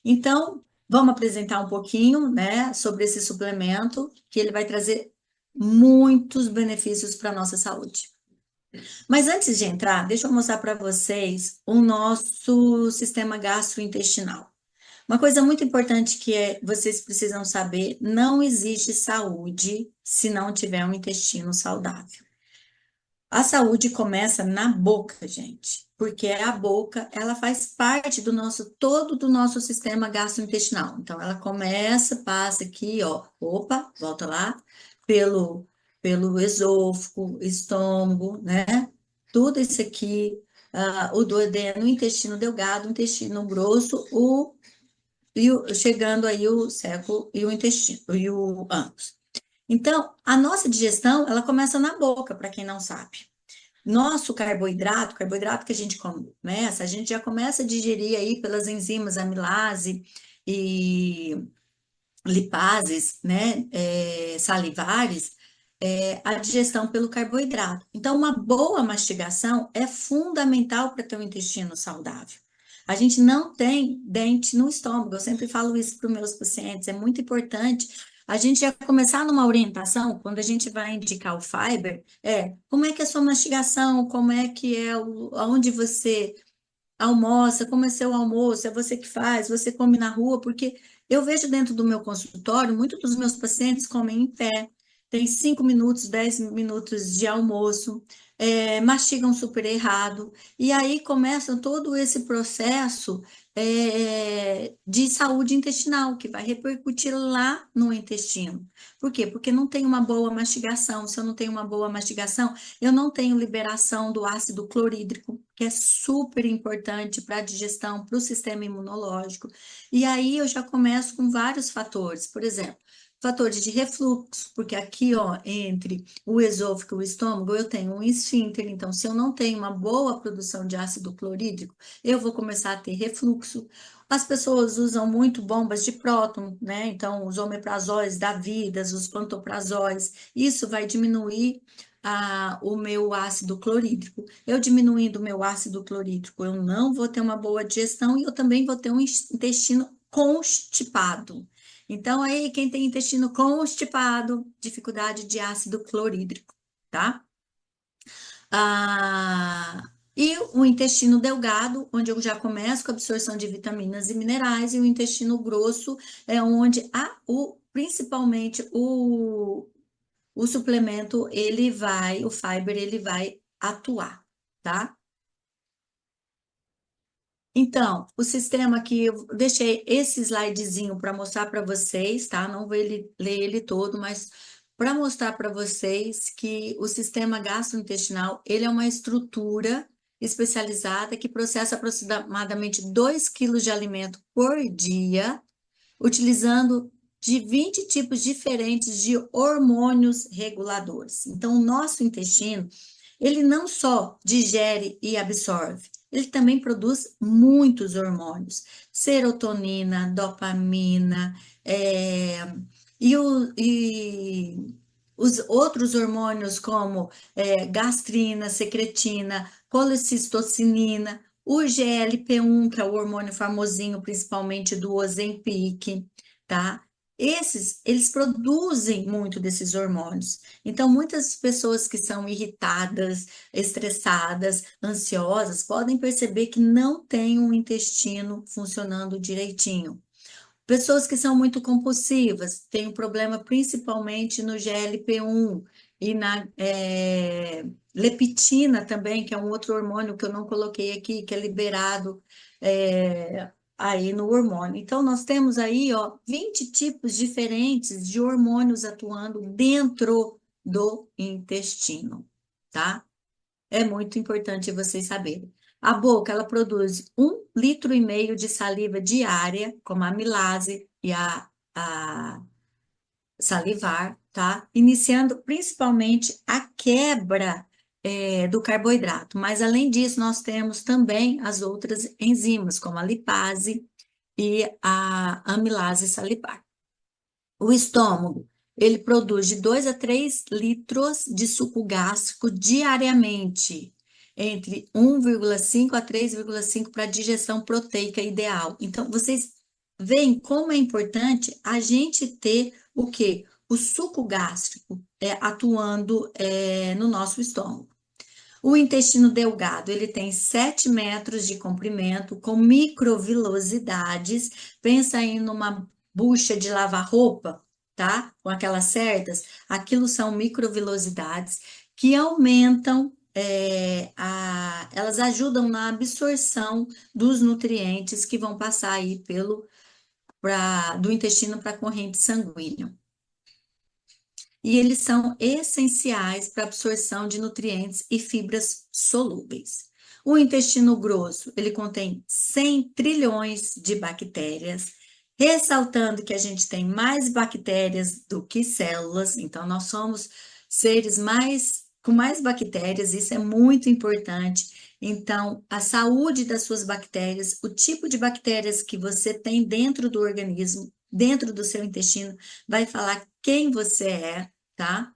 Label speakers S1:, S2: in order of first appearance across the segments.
S1: Então, vamos apresentar um pouquinho, né, sobre esse suplemento, que ele vai trazer muitos benefícios para a nossa saúde. Mas antes de entrar, deixa eu mostrar para vocês o nosso sistema gastrointestinal. Uma coisa muito importante que vocês precisam saber, não existe saúde se não tiver um intestino saudável. A saúde começa na boca, gente, porque a boca, ela faz parte do nosso, todo do nosso sistema gastrointestinal. Então, ela começa, passa aqui, ó, opa, volta lá, pelo esôfago, estômago, né? Tudo isso aqui, o duodeno, o intestino delgado, o intestino grosso, chegando aí o seco e o intestino, e o ânus. Então, a nossa digestão, ela começa na boca, para quem não sabe. Nosso carboidrato que a gente começa, a gente já começa a digerir aí pelas enzimas amilase e lipases, né, salivares, a digestão pelo carboidrato. Então, uma boa mastigação é fundamental para ter um intestino saudável. A gente não tem dente no estômago, eu sempre falo isso para os meus pacientes, é muito importante a gente já começar numa orientação, quando a gente vai indicar o fiber, como é que é a sua mastigação, como é que é aonde você almoça, como é seu almoço, é você que faz, você come na rua, porque eu vejo dentro do meu consultório, muitos dos meus pacientes comem em pé, tem 5 minutos, 10 minutos de almoço, mastigam super errado, e aí começa todo esse processo de saúde intestinal, que vai repercutir lá no intestino. Por quê? Porque não tem uma boa mastigação. Se eu não tenho uma boa mastigação, eu não tenho liberação do ácido clorídrico, que é super importante para a digestão, para o sistema imunológico. E aí eu já começo com vários fatores. Por exemplo, fatores de refluxo, porque aqui, ó, entre o esôfago e o estômago, eu tenho um esfíncter. Então, se eu não tenho uma boa produção de ácido clorídrico, eu vou começar a ter refluxo. As pessoas usam muito bombas de próton, né? Então, os omeprazóis da vida, os pantoprazóis, isso vai diminuir o meu ácido clorídrico. Eu diminuindo o meu ácido clorídrico, eu não vou ter uma boa digestão e eu também vou ter um intestino constipado. Então, aí, quem tem intestino constipado, dificuldade de ácido clorídrico, tá? E o intestino delgado, onde eu já começo com a absorção de vitaminas e minerais, e o intestino grosso é onde principalmente o suplemento, o fiber, ele vai atuar, tá? Então, o sistema aqui, eu deixei esse slidezinho para mostrar para vocês, tá? Não vou ler ele todo, mas para mostrar para vocês que o sistema gastrointestinal, ele é uma estrutura especializada que processa aproximadamente 2 quilos de alimento por dia, utilizando de 20 tipos diferentes de hormônios reguladores. Então, o nosso intestino, ele não só digere e absorve, ele também produz muitos hormônios, serotonina, dopamina, e os outros hormônios como gastrina, secretina, colecistocinina, o GLP-1, que é o hormônio famosinho, principalmente do Ozempic, tá? Eles produzem muito desses hormônios. Então, muitas pessoas que são irritadas, estressadas, ansiosas, podem perceber que não têm um intestino funcionando direitinho. Pessoas que são muito compulsivas têm um problema principalmente no GLP-1 e na leptina também, que é um outro hormônio que eu não coloquei aqui, que é liberado aí no hormônio. Então, nós temos aí, ó, 20 tipos diferentes de hormônios atuando dentro do intestino, tá? É muito importante vocês saberem. A boca, ela produz 1,5 litro de saliva diária, como a amilase e a salivar, tá? Iniciando principalmente a quebra do carboidrato. Mas, além disso, nós temos também as outras enzimas, como a lipase e a amilase salivar. O estômago, ele produz de 2 a 3 litros de suco gástrico diariamente, entre 1,5 a 3,5 para a digestão proteica ideal. Então, vocês veem como é importante a gente ter o quê? O suco gástrico atuando no nosso estômago. O intestino delgado, ele tem 7 metros de comprimento, com microvilosidades. Pensa aí numa bucha de lavar roupa, tá? Com aquelas cerdas. Aquilo são microvilosidades que aumentam, elas ajudam na absorção dos nutrientes que vão passar aí do intestino para a corrente sanguínea. E eles são essenciais para a absorção de nutrientes e fibras solúveis. O intestino grosso, ele contém 100 trilhões de bactérias, ressaltando que a gente tem mais bactérias do que células, então nós somos seres com mais bactérias, isso é muito importante. Então, a saúde das suas bactérias, o tipo de bactérias que você tem dentro do organismo, dentro do seu intestino, vai falar quem você é, tá?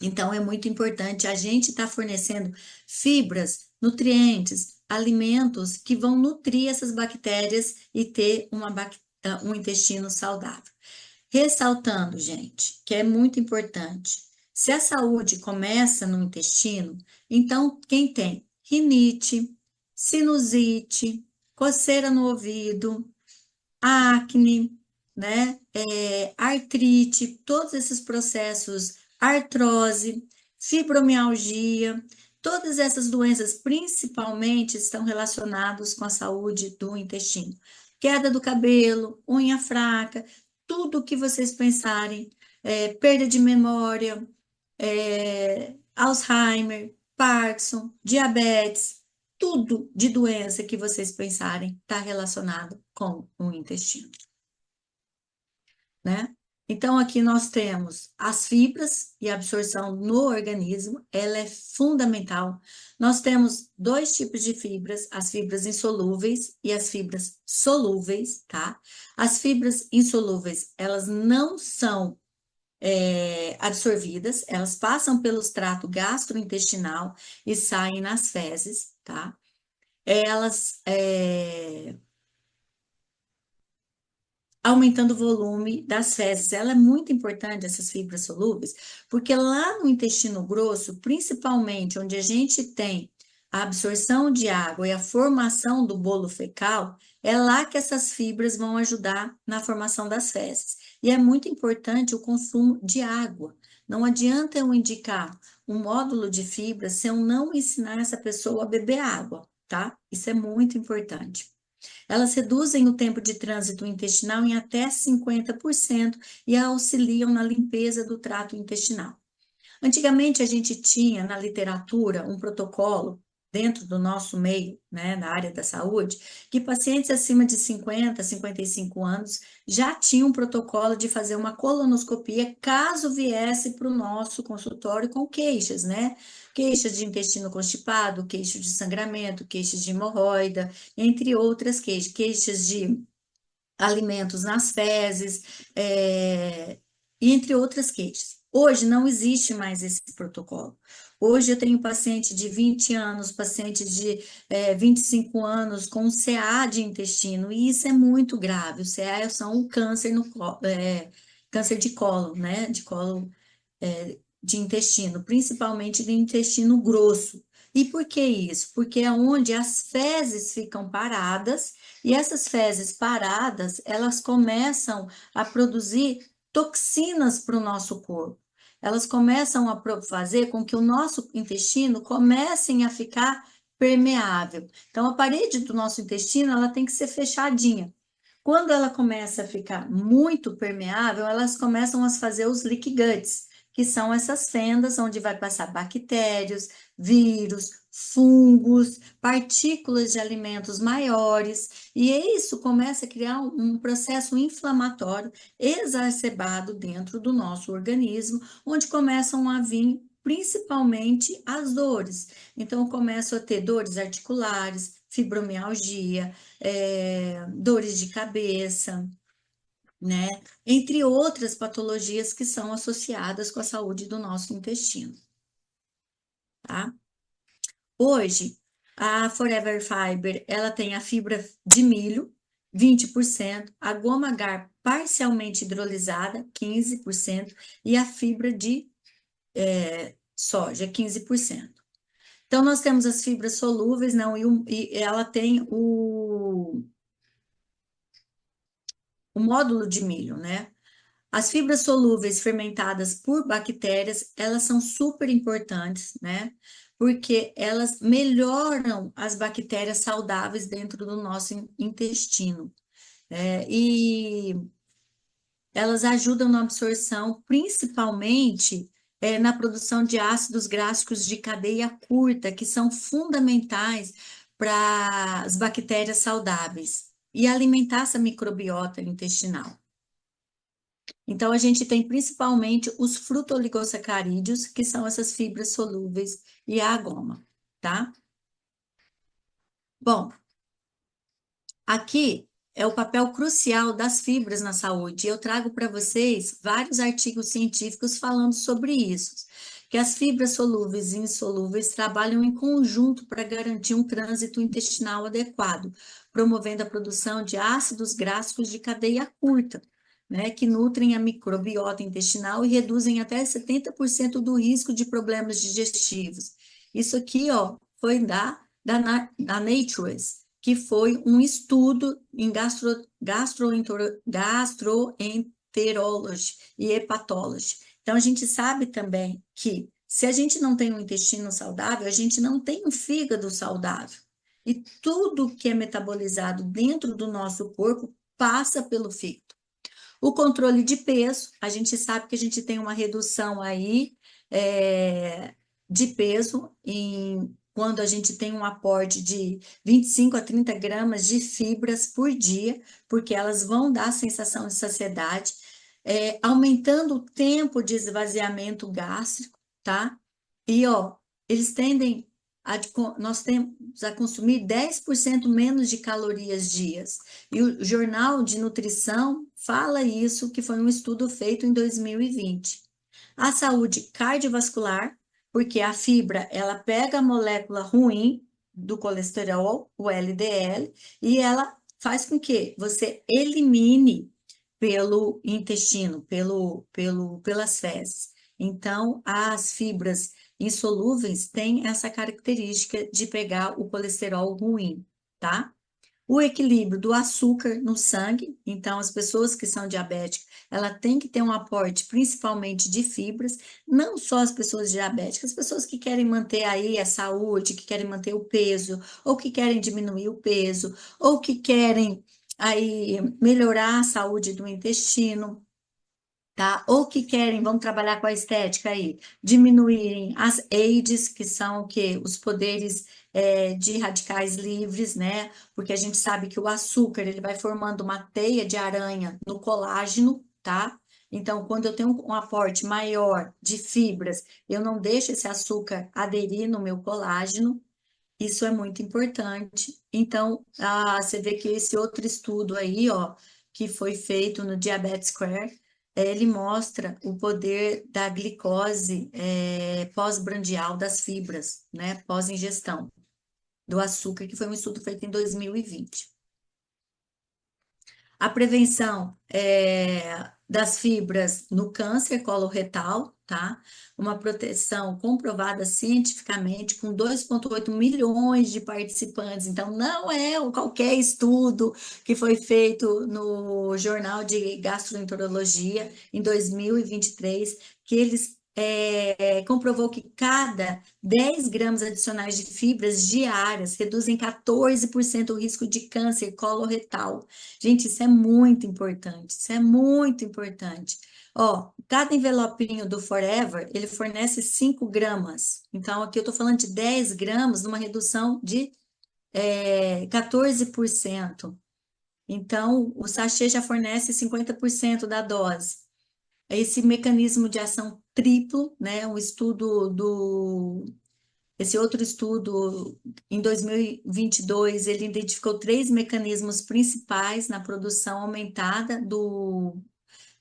S1: Então, é muito importante a gente estar fornecendo fibras, nutrientes, alimentos que vão nutrir essas bactérias e ter um intestino saudável. Ressaltando, gente, que é muito importante. Se a saúde começa no intestino, então quem tem rinite, sinusite, coceira no ouvido, acne, né? Artrite, todos esses processos, artrose, fibromialgia, todas essas doenças principalmente estão relacionadas com a saúde do intestino. Queda do cabelo, unha fraca, tudo que vocês pensarem, perda de memória, Alzheimer, Parkinson, diabetes, tudo de doença que vocês pensarem está relacionado com o intestino, né? Então, aqui nós temos as fibras e a absorção no organismo, ela é fundamental. Nós temos dois tipos de fibras, as fibras insolúveis e as fibras solúveis, tá? As fibras insolúveis, elas não são absorvidas, elas passam pelo trato gastrointestinal e saem nas fezes, tá? Elas aumentando o volume das fezes. Ela é muito importante, essas fibras solúveis, porque lá no intestino grosso, principalmente onde a gente tem a absorção de água e a formação do bolo fecal, é lá que essas fibras vão ajudar na formação das fezes. E é muito importante o consumo de água. Não adianta eu indicar um módulo de fibras se eu não ensinar essa pessoa a beber água, tá? Isso é muito importante. Elas reduzem o tempo de trânsito intestinal em até 50% e auxiliam na limpeza do trato intestinal. Antigamente, a gente tinha na literatura um protocolo dentro do nosso meio, né, na área da saúde, que pacientes acima de 50, 55 anos já tinham um protocolo de fazer uma colonoscopia caso viesse para o nosso consultório com queixas, né? Queixas de intestino constipado, queixas de sangramento, queixas de hemorroida, entre outras queixas, queixas de alimentos nas fezes, entre outras queixas. Hoje não existe mais esse protocolo. Hoje eu tenho paciente de 20 anos, paciente de 25 anos com CA de intestino, e isso é muito grave. O CA são um câncer câncer de colo, né? De colo de intestino, principalmente do intestino grosso. E por que isso? Porque é onde as fezes ficam paradas, e essas fezes paradas, elas começam a produzir toxinas para o nosso corpo. Elas começam a fazer com que o nosso intestino comece a ficar permeável. Então, a parede do nosso intestino, ela tem que ser fechadinha. Quando ela começa a ficar muito permeável, elas começam a fazer os leaky guts, que são essas fendas onde vai passar bactérias, vírus, fungos, partículas de alimentos maiores, e isso começa a criar um processo inflamatório exacerbado dentro do nosso organismo, onde começam a vir principalmente as dores. Então, eu começo a ter dores articulares, fibromialgia, dores de cabeça, né? Entre outras patologias que são associadas com a saúde do nosso intestino, tá? Hoje, a Forever Fiber, ela tem a fibra de milho, 20%, a goma agar parcialmente hidrolisada, 15%, e a fibra de soja, 15%. Então, nós temos as fibras solúveis, não, e ela tem o módulo de milho, né? As fibras solúveis fermentadas por bactérias, elas são super importantes, né? Porque elas melhoram as bactérias saudáveis dentro do nosso intestino. E elas ajudam na absorção, principalmente na produção de ácidos gráficos de cadeia curta, que são fundamentais para as bactérias saudáveis e alimentar essa microbiota intestinal. Então, a gente tem principalmente os frutoligosacarídeos, que são essas fibras solúveis, e a goma, tá? Bom, aqui é o papel crucial das fibras na saúde. Eu trago para vocês vários artigos científicos falando sobre isso, que as fibras solúveis e insolúveis trabalham em conjunto para garantir um trânsito intestinal adequado, promovendo a produção de ácidos gráficos de cadeia curta, né, que nutrem a microbiota intestinal e reduzem até 70% do risco de problemas digestivos. Isso aqui, ó, foi da Nature, que foi um estudo em gastroenterology e hepatology. Então, a gente sabe também que se a gente não tem um intestino saudável, a gente não tem um fígado saudável. E tudo que é metabolizado dentro do nosso corpo passa pelo fígado. O controle de peso, a gente sabe que a gente tem uma redução aí de peso quando a gente tem um aporte de 25 a 30 gramas de fibras por dia, porque elas vão dar a sensação de saciedade, aumentando o tempo de esvaziamento gástrico, tá? E, ó, eles tendem nós temos a consumir 10% menos de calorias dias. E o Jornal de Nutrição fala isso, que foi um estudo feito em 2020. A saúde cardiovascular, porque a fibra, ela pega a molécula ruim do colesterol, o LDL, e ela faz com que você elimine pelo intestino, pelas fezes. Então, as fibras insolúveis têm essa característica de pegar o colesterol ruim, tá? O equilíbrio do açúcar no sangue, então as pessoas que são diabéticas, ela tem que ter um aporte principalmente de fibras, não só as pessoas diabéticas, as pessoas que querem manter aí a saúde, que querem manter o peso, ou que querem diminuir o peso, ou que querem aí melhorar a saúde do intestino, tá? Ou que querem, vamos trabalhar com a estética aí, diminuírem as AIDS, que são o quê? Os poderes de radicais livres, né? Porque a gente sabe que o açúcar, ele vai formando uma teia de aranha no colágeno, tá? Então, quando eu tenho um aporte maior de fibras, eu não deixo esse açúcar aderir no meu colágeno, isso é muito importante. Então, você vê que esse outro estudo aí, ó, que foi feito no Diabetes Square, ele mostra o poder da glicose pós-brandial das fibras, né, pós-ingestão do açúcar, que foi um estudo feito em 2020. A prevenção das fibras no câncer coloretal, tá? Uma proteção comprovada cientificamente com 2,8 milhões de participantes. Então, não é qualquer estudo que foi feito no Jornal de Gastroenterologia em 2023, que eles comprovou que cada 10 gramas adicionais de fibras diárias reduzem 14% o risco de câncer coloretal. Gente, isso é muito importante, isso é muito importante. Ó, cada envelopinho do Forever, ele fornece 5 gramas. Então, aqui eu estou falando de 10 gramas, numa redução de 14%. Então, o sachê já fornece 50% da dose. Esse mecanismo de ação triplo, né? Esse outro estudo, em 2022, ele identificou 3 mecanismos principais na produção aumentada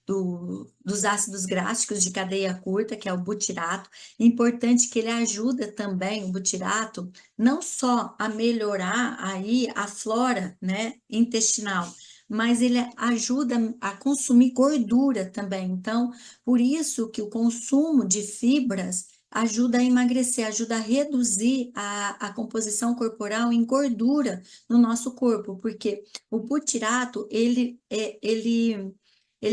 S1: dos ácidos gráficos de cadeia curta, que é o butirato. Importante que ele ajuda também, o butirato, não só a melhorar aí a flora, né, intestinal, mas ele ajuda a consumir gordura também. Então, por isso que o consumo de fibras ajuda a emagrecer, ajuda a reduzir a composição corporal em gordura no nosso corpo, porque o butirato, ele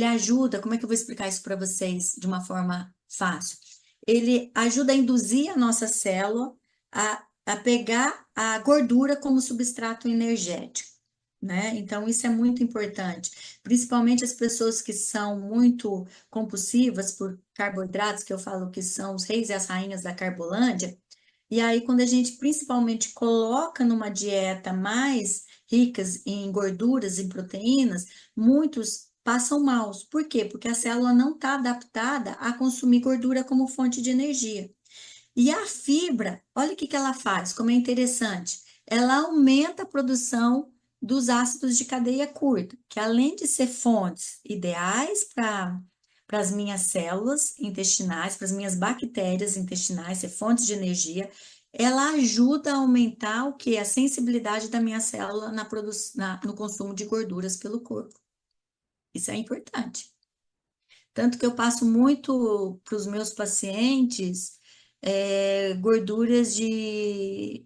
S1: ajuda, como é que eu vou explicar isso para vocês de uma forma fácil? Ele ajuda a induzir a nossa célula a pegar a gordura como substrato energético, né? Então, isso é muito importante, principalmente as pessoas que são muito compulsivas por carboidratos, que eu falo que são os reis e as rainhas da Carbolândia. E aí, quando a gente principalmente coloca numa dieta mais ricas em gorduras e proteínas, muitos passam mal. Por quê? Porque a célula não está adaptada a consumir gordura como fonte de energia. E a fibra, olha o que ela faz, como é interessante. Ela aumenta a produção dos ácidos de cadeia curta, que além de ser fontes ideais para as minhas células intestinais, para as minhas bactérias intestinais, ser fontes de energia, ela ajuda a aumentar o que? A sensibilidade da minha célula no consumo de gorduras pelo corpo. Isso é importante. Tanto que eu passo muito para os meus pacientes gorduras de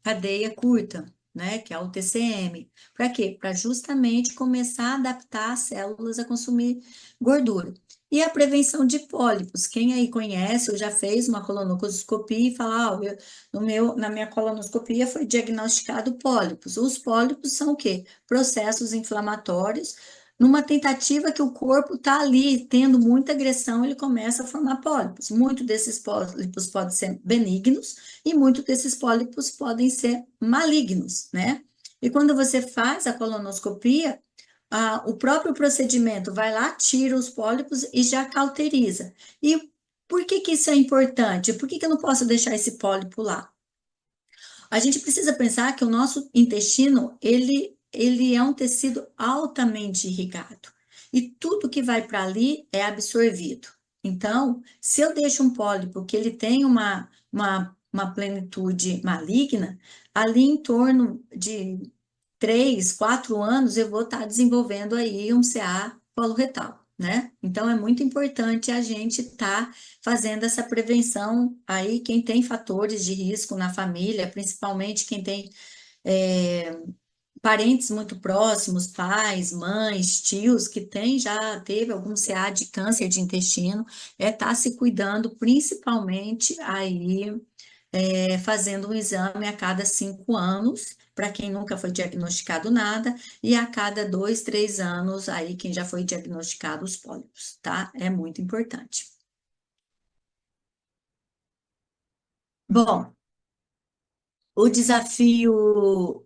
S1: cadeia curta, né? Que é o TCM. Para quê? Para justamente começar a adaptar as células a consumir gordura. E a prevenção de pólipos. Quem aí conhece ou já fez uma colonoscopia e fala, na minha colonoscopia foi diagnosticado pólipos. Os pólipos são o quê? Processos inflamatórios. Numa tentativa que o corpo está ali tendo muita agressão, ele começa a formar pólipos. Muitos desses pólipos podem ser benignos, e muitos desses pólipos podem ser malignos, né? E quando você faz a colonoscopia, o próprio procedimento vai lá, tira os pólipos e já cauteriza. E por que que isso é importante? Por que que eu não posso deixar esse pólipo lá? A gente precisa pensar que o nosso intestino, ele é um tecido altamente irrigado. E tudo que vai para ali é absorvido. Então, se eu deixo um pólipo que ele tem uma plenitude maligna, ali em torno de 3, 4 anos, eu vou estar desenvolvendo aí um CA coloretal, né? Então, é muito importante a gente estar fazendo essa prevenção aí, quem tem fatores de risco na família, principalmente quem tem é, parentes muito próximos, pais, mães, tios, que já teve algum CA de câncer de intestino, estar se cuidando, principalmente aí fazendo um exame a cada 5 anos, para quem nunca foi diagnosticado nada, e a cada 2, 3 anos, aí quem já foi diagnosticado os pólipos, tá? É muito importante. Bom, o desafio,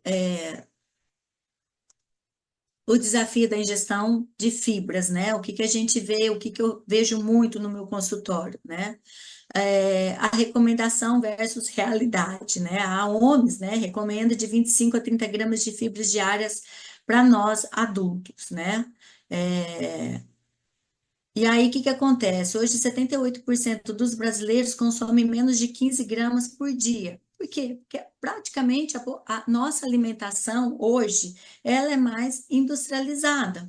S1: o desafio da ingestão de fibras, né? O que que a gente vê, o que que eu vejo muito no meu consultório, né? A recomendação versus realidade, né? A OMS, né, recomenda de 25 a 30 gramas de fibras diárias para nós adultos, né? É, e aí, o que que acontece? Hoje, 78% dos brasileiros consomem menos de 15 gramas por dia. Por quê? Porque praticamente a nossa alimentação hoje, ela é mais industrializada.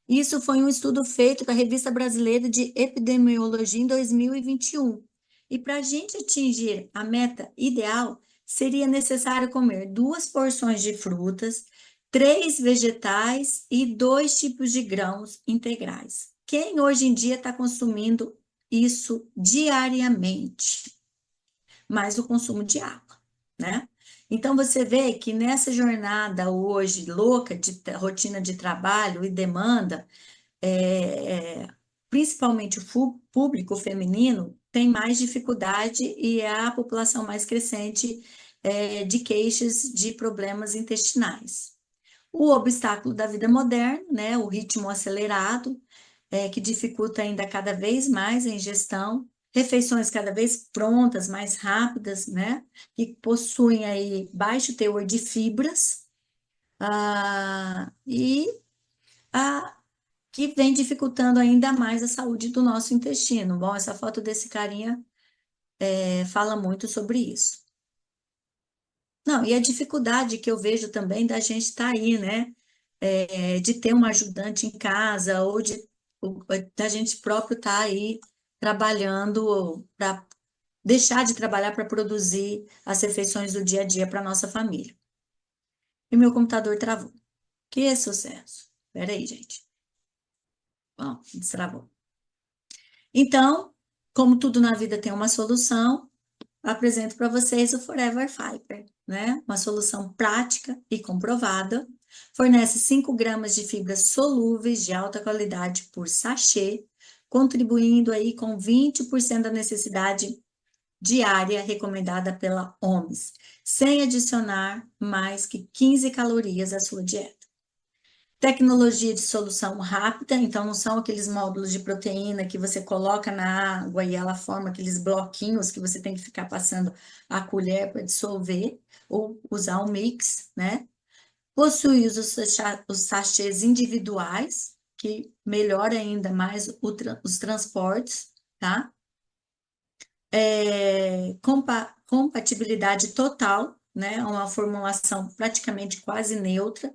S1: Isso foi um estudo feito com a Revista Brasileira de Epidemiologia em 2021. E para a gente atingir a meta ideal, seria necessário comer 2 porções de frutas, 3 vegetais e 2 tipos de grãos integrais. Quem hoje em dia está consumindo isso diariamente? Mais o consumo de água, né? Então você vê que nessa jornada hoje louca de rotina de trabalho e demanda, é, principalmente o público feminino tem mais dificuldade e é a população mais crescente de queixas de problemas intestinais. O obstáculo da vida moderna, né, o ritmo acelerado, que dificulta ainda cada vez mais a ingestão, refeições cada vez prontas, mais rápidas, né, que possuem aí baixo teor de fibras, e a que vem dificultando ainda mais a saúde do nosso intestino. Bom, essa foto desse carinha fala muito sobre isso. Não, e a dificuldade que eu vejo também da gente estar aí, né? De ter uma ajudante em casa, da gente próprio estar aí trabalhando para deixar de trabalhar para produzir as refeições do dia a dia para nossa família. E meu computador travou. Que sucesso! Espera aí, gente. Bom, destravou. Então, como tudo na vida tem uma solução, apresento para vocês o Forever Fiber, né? Uma solução prática e comprovada. Fornece 5 gramas de fibras solúveis de alta qualidade por sachê, contribuindo aí com 20% da necessidade diária recomendada pela OMS, sem adicionar mais que 15 calorias à sua dieta. Tecnologia de solução rápida, então não são aqueles módulos de proteína que você coloca na água e ela forma aqueles bloquinhos que você tem que ficar passando a colher para dissolver, ou usar um mix, né? Possui os sachês individuais, que melhora ainda mais os transportes, tá? Compatibilidade total, né? Uma formulação praticamente quase neutra,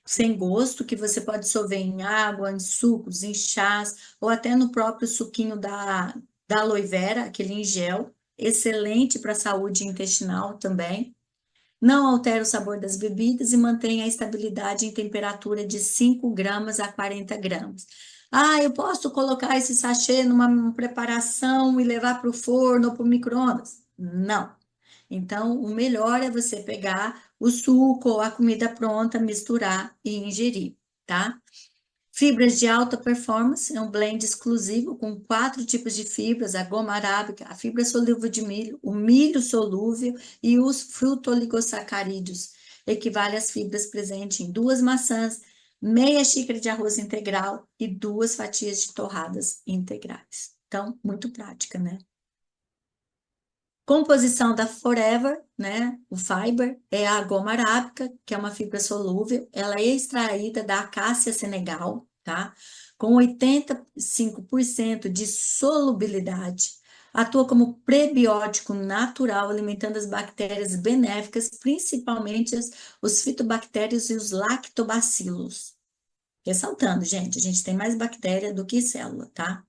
S1: sem gosto, que você pode dissolver em água, em sucos, em chás, ou até no próprio suquinho da aloe vera, aquele em gel, excelente para a saúde intestinal também. Não altera o sabor das bebidas e mantém a estabilidade em temperatura de 5 gramas a 40 gramas. Ah, eu posso colocar esse sachê numa preparação e levar para o forno ou para o micro-ondas? Não. Então, o melhor é você pegar o suco ou a comida pronta, misturar e ingerir, tá? Fibras de alta performance, é um blend exclusivo com 4 tipos de fibras, a goma arábica, a fibra solúvel de milho, o milho solúvel e os frutoligosacarídeos. Equivale às fibras presentes em 2 maçãs, meia xícara de arroz integral e 2 fatias de torradas integrais. Então, muito prática, né? Composição da Forever, né? O fiber é a goma arábica, que é uma fibra solúvel. Ela é extraída da acácia senegal, tá? Com 85% de solubilidade. Atua como prebiótico natural, alimentando as bactérias benéficas, principalmente os fitobactérios e os lactobacilos. Ressaltando, gente, a gente tem mais bactéria do que célula, tá?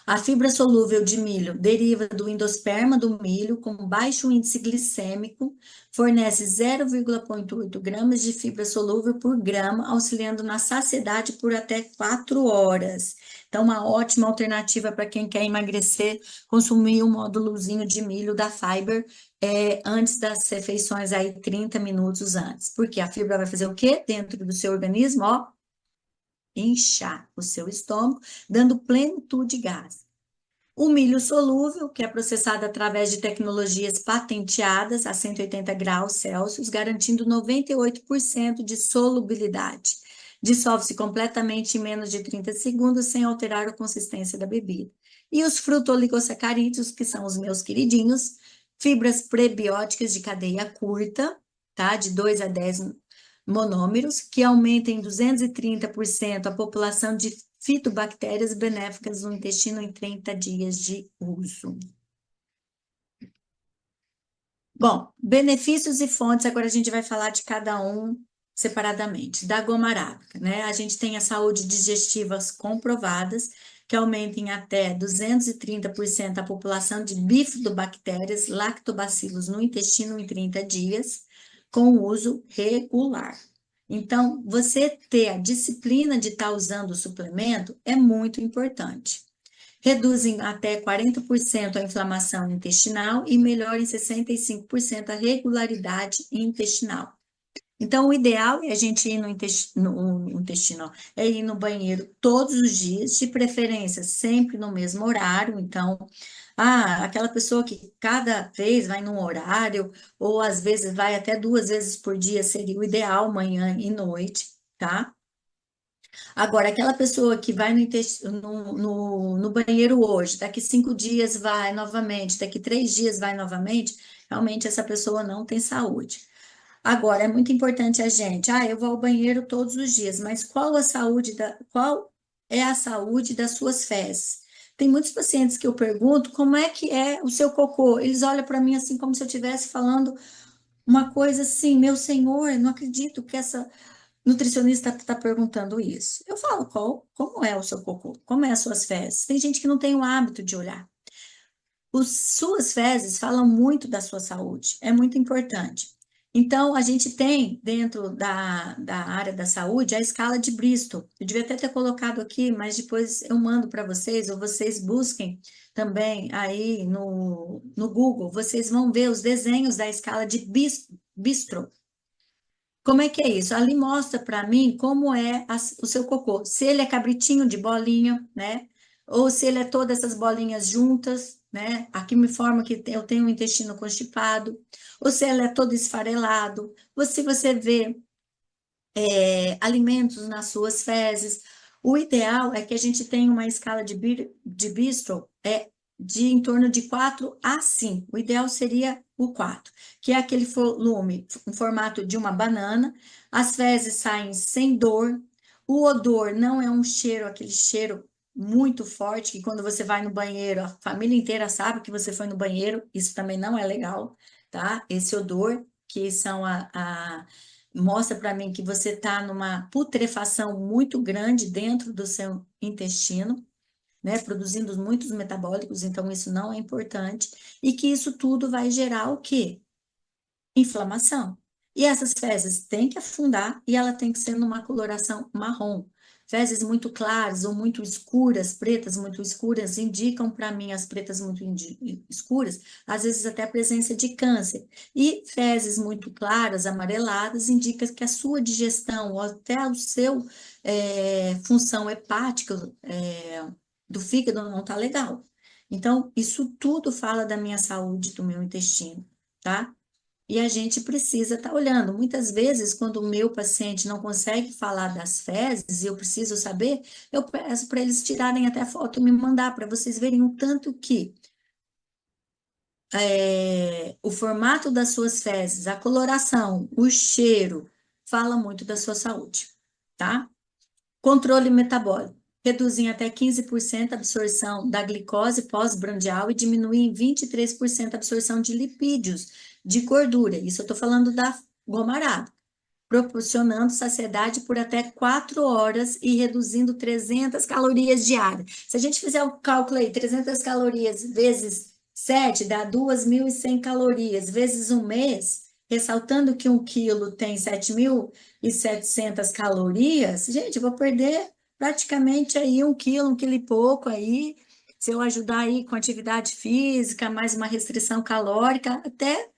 S1: A fibra solúvel de milho deriva do endosperma do milho com baixo índice glicêmico, fornece 0,8 gramas de fibra solúvel por grama, auxiliando na saciedade por até 4 horas. Então, uma ótima alternativa para quem quer emagrecer, consumir um módulozinho de milho da Fiber antes das refeições, aí 30 minutos antes. Porque a fibra vai fazer o quê? Dentro do seu organismo, ó, inchar o seu estômago, dando plenitude de gás. O milho solúvel, que é processado através de tecnologias patenteadas a 180 graus Celsius, garantindo 98% de solubilidade. Dissolve-se completamente em menos de 30 segundos, sem alterar a consistência da bebida. E os frutoligosacarídeos, que são os meus queridinhos, fibras prebióticas de cadeia curta, tá? De 2 a 10 monômeros, que aumentam em 230% a população de fitobactérias benéficas no intestino em 30 dias de uso. Bom, benefícios e fontes, agora a gente vai falar de cada um separadamente. Da goma arábica, né? A gente tem a saúde digestivas comprovadas, que aumentem até 230% a população de bifidobactérias, lactobacilos no intestino em 30 dias, com uso regular. Então, você ter a disciplina de estar usando o suplemento é muito importante. Reduzem até 40% a inflamação intestinal e melhoram em 65% a regularidade intestinal. Então, o ideal é a gente ir no intestino, é ir no banheiro todos os dias, de preferência sempre no mesmo horário. Então, aquela pessoa que cada vez vai num horário, ou às vezes vai até 2 vezes por dia, seria o ideal, manhã e noite, tá? Agora, aquela pessoa que vai no banheiro hoje, daqui 5 dias vai novamente, daqui 3 dias vai novamente, realmente essa pessoa não tem saúde. Agora, é muito importante a gente, eu vou ao banheiro todos os dias, mas qual é a saúde das suas fezes? Tem muitos pacientes que eu pergunto como é que é o seu cocô. Eles olham para mim assim como se eu estivesse falando uma coisa assim, meu senhor, eu não acredito que essa nutricionista está perguntando isso. Eu falo, como é o seu cocô? Como é as suas fezes? Tem gente que não tem o hábito de olhar. Suas fezes falam muito da sua saúde, é muito importante. Então, a gente tem dentro da área da saúde a escala de Bristol. Eu devia até ter colocado aqui, mas depois eu mando para vocês, ou vocês busquem também aí no Google, vocês vão ver os desenhos da escala de Bristol. Como é que é isso? Ali mostra para mim como é o seu cocô. Se ele é cabritinho de bolinha, né? Ou se ele é todas essas bolinhas juntas, né? Aqui me forma que eu tenho um intestino constipado. Ou se ele é todo esfarelado. Ou se você vê alimentos nas suas fezes. O ideal é que a gente tenha uma escala de Bristol de em torno de 4 a 5. O ideal seria o 4, que é aquele volume em formato de uma banana. As fezes saem sem dor. O odor não é um cheiro, aquele cheiro muito forte, que quando você vai no banheiro, a família inteira sabe que você foi no banheiro. Isso também não é legal, tá? Esse odor, que são mostra para mim que você está numa putrefação muito grande dentro do seu intestino, né, produzindo muitos metabólicos, então isso não é importante, e que isso tudo vai gerar o quê? Inflamação. E essas fezes têm que afundar e ela tem que ser numa coloração marrom. Fezes muito claras ou muito escuras, pretas muito escuras, indicam para mim as pretas muito escuras, às vezes até a presença de câncer. E fezes muito claras, amareladas, indica que a sua digestão ou até o seu função hepática do fígado não está legal. Então, isso tudo fala da minha saúde, do meu intestino, tá? E a gente precisa estar olhando. Muitas vezes, quando o meu paciente não consegue falar das fezes e eu preciso saber, eu peço para eles tirarem até foto e me mandar, para vocês verem o tanto que o formato das suas fezes, a coloração, o cheiro, fala muito da sua saúde, tá? Controle metabólico. Reduzir em até 15% a absorção da glicose pós-prandial e diminuir em 23% a absorção de lipídios, de gordura. Isso eu estou falando da goma, proporcionando saciedade por até 4 horas e reduzindo 300 calorias diárias. Se a gente fizer o cálculo aí, 300 calorias vezes 7 dá 2.100 calorias, vezes um mês, ressaltando que 1 quilo tem 7.700 calorias, gente, eu vou perder praticamente aí 1 quilo, 1 quilo e pouco aí, se eu ajudar aí com atividade física, mais uma restrição calórica, até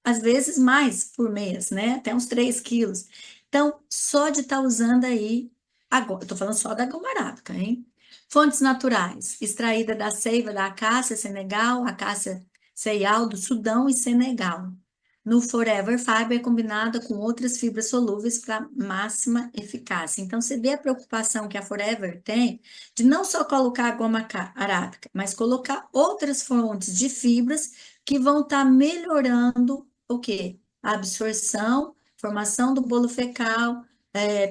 S1: às vezes mais por mês, né? Até uns 3 quilos. Então, só de estar usando aí, agora, eu tô falando só da goma arábica, hein? Fontes naturais, extraída da seiva da acácia Senegal, acácia ceial do Sudão e Senegal. No Forever Fiber, combinada com outras fibras solúveis para máxima eficácia. Então, você vê a preocupação que a Forever tem de não só colocar a goma arábica, mas colocar outras fontes de fibras que vão estar melhorando o quê? A absorção, formação do bolo fecal,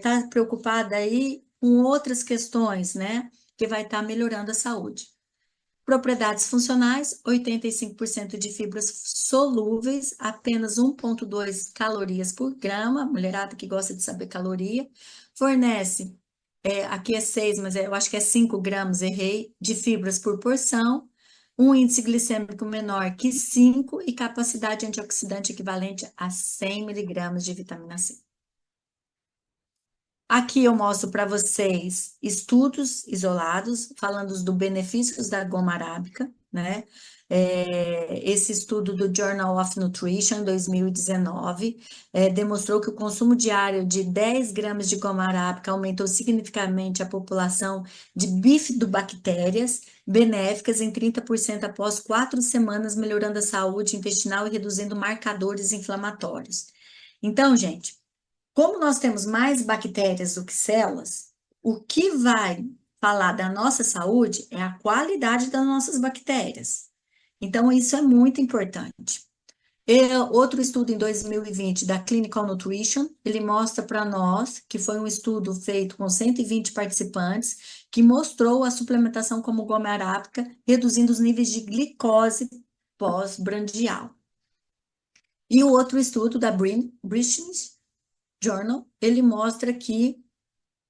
S1: tá preocupada aí com outras questões, né? Que vai estar melhorando a saúde. Propriedades funcionais, 85% de fibras solúveis, apenas 1,2 calorias por grama, mulherada que gosta de saber caloria, fornece, aqui é 6, mas eu acho que é 5 gramas, errei, de fibras por porção, um índice glicêmico menor que 5 e capacidade antioxidante equivalente a 100 miligramas de vitamina C. Aqui eu mostro para vocês estudos isolados, falando dos benefícios da goma arábica, né? Esse estudo do Journal of Nutrition, 2019, demonstrou que o consumo diário de 10 gramas de goma arábica aumentou significativamente a população de bifidobactérias benéficas em 30% após 4 semanas, melhorando a saúde intestinal e reduzindo marcadores inflamatórios. Então, gente, como nós temos mais bactérias do que células, o que vai falar da nossa saúde é a qualidade das nossas bactérias. Então, isso é muito importante. Outro estudo em 2020 da Clinical Nutrition, ele mostra para nós que foi um estudo feito com 120 participantes, que mostrou a suplementação como goma arábica, reduzindo os níveis de glicose pós-brandial. E o outro estudo da British Journal, ele mostra que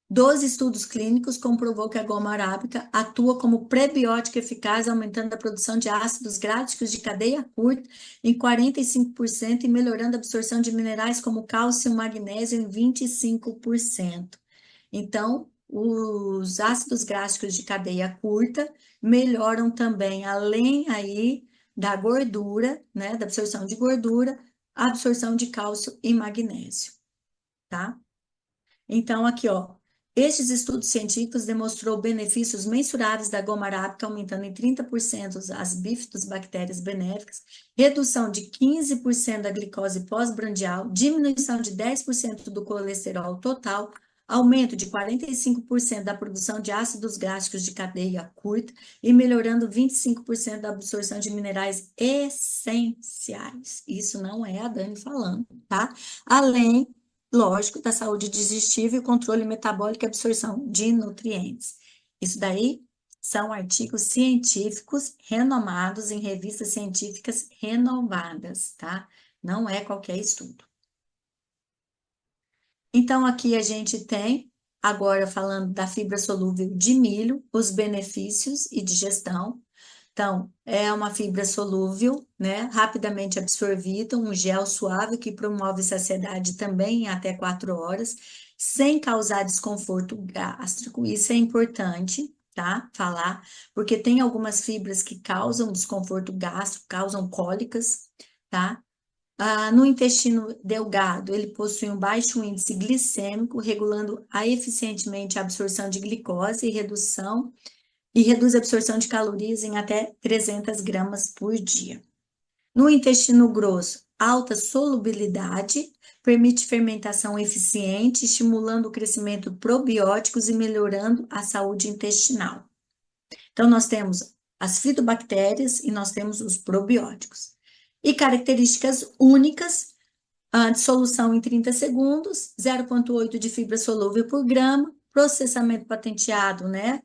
S1: 12 estudos clínicos comprovou que a goma arábica atua como prebiótico eficaz, aumentando a produção de ácidos gráficos de cadeia curta em 45% e melhorando a absorção de minerais como cálcio e magnésio em 25%. Então, os ácidos gráficos de cadeia curta melhoram também, além aí da gordura, né, da absorção de gordura, a absorção de cálcio e magnésio, tá? Então, aqui, ó, estes estudos científicos demonstrou benefícios mensuráveis da goma arábica, aumentando em 30% as bifidobactérias benéficas, redução de 15% da glicose pós-brandial, diminuição de 10% do colesterol total, aumento de 45% da produção de ácidos gástricos de cadeia curta e melhorando 25% da absorção de minerais essenciais. Isso não é a Dani falando, tá? Além, lógico, da saúde digestiva e controle metabólico e absorção de nutrientes. Isso daí são artigos científicos renomados em revistas científicas renomadas, tá? Não é qualquer estudo. Então, aqui a gente tem, agora falando da fibra solúvel de milho, os benefícios e digestão. Então, é uma fibra solúvel, né, rapidamente absorvida, um gel suave que promove saciedade também em até 4 horas, sem causar desconforto gástrico. Isso é importante, tá? Falar, porque tem algumas fibras que causam desconforto gástrico, causam cólicas, tá? No intestino delgado, ele possui um baixo índice glicêmico, regulando eficientemente a absorção de glicose e reduz a absorção de calorias em até 300 gramas por dia. No intestino grosso, alta solubilidade, permite fermentação eficiente, estimulando o crescimento de probióticos e melhorando a saúde intestinal. Então, nós temos as fitobactérias e nós temos os probióticos. E características únicas, de solução em 30 segundos, 0,8 de fibra solúvel por grama, processamento patenteado, né?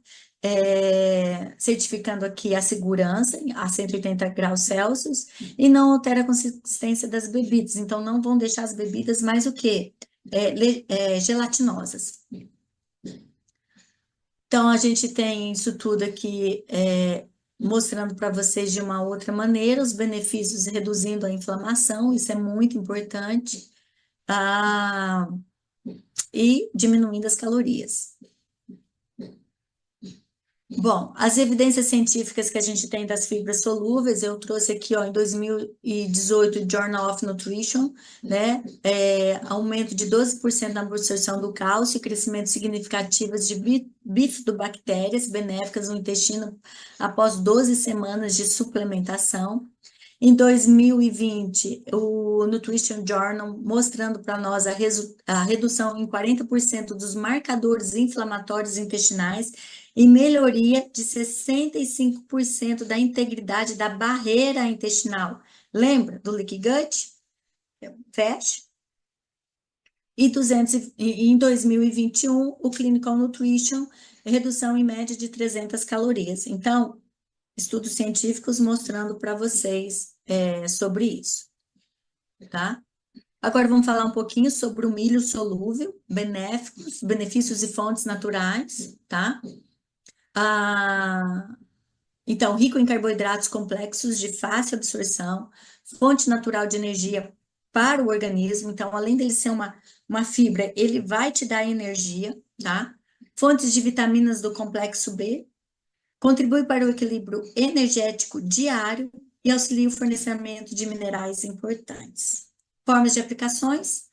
S1: Certificando aqui a segurança a 180 graus Celsius e não altera a consistência das bebidas. Então, não vão deixar as bebidas mais o quê? Gelatinosas. Então, a gente tem isso tudo aqui mostrando para vocês de uma outra maneira, os benefícios reduzindo a inflamação, isso é muito importante, e diminuindo as calorias. Bom, as evidências científicas que a gente tem das fibras solúveis, eu trouxe aqui, ó, em 2018, Journal of Nutrition, né, aumento de 12% na absorção do cálcio e crescimento significativo de bifidobactérias benéficas no intestino após 12 semanas de suplementação. Em 2020, o Nutrition Journal mostrando para nós a redução em 40% dos marcadores inflamatórios intestinais e melhoria de 65% da integridade da barreira intestinal. Lembra do leaky gut? Fecha. E em 2021, o Clinical Nutrition, redução em média de 300 calorias. Então, estudos científicos mostrando para vocês sobre isso, tá? Agora vamos falar um pouquinho sobre o milho solúvel, benefícios e fontes naturais, tá? Então, rico em carboidratos complexos de fácil absorção, fonte natural de energia para o organismo. Então, além dele ser uma fibra, ele vai te dar energia, tá? Fontes de vitaminas do complexo B, contribui para o equilíbrio energético diário e auxilia o fornecimento de minerais importantes. Formas de aplicações,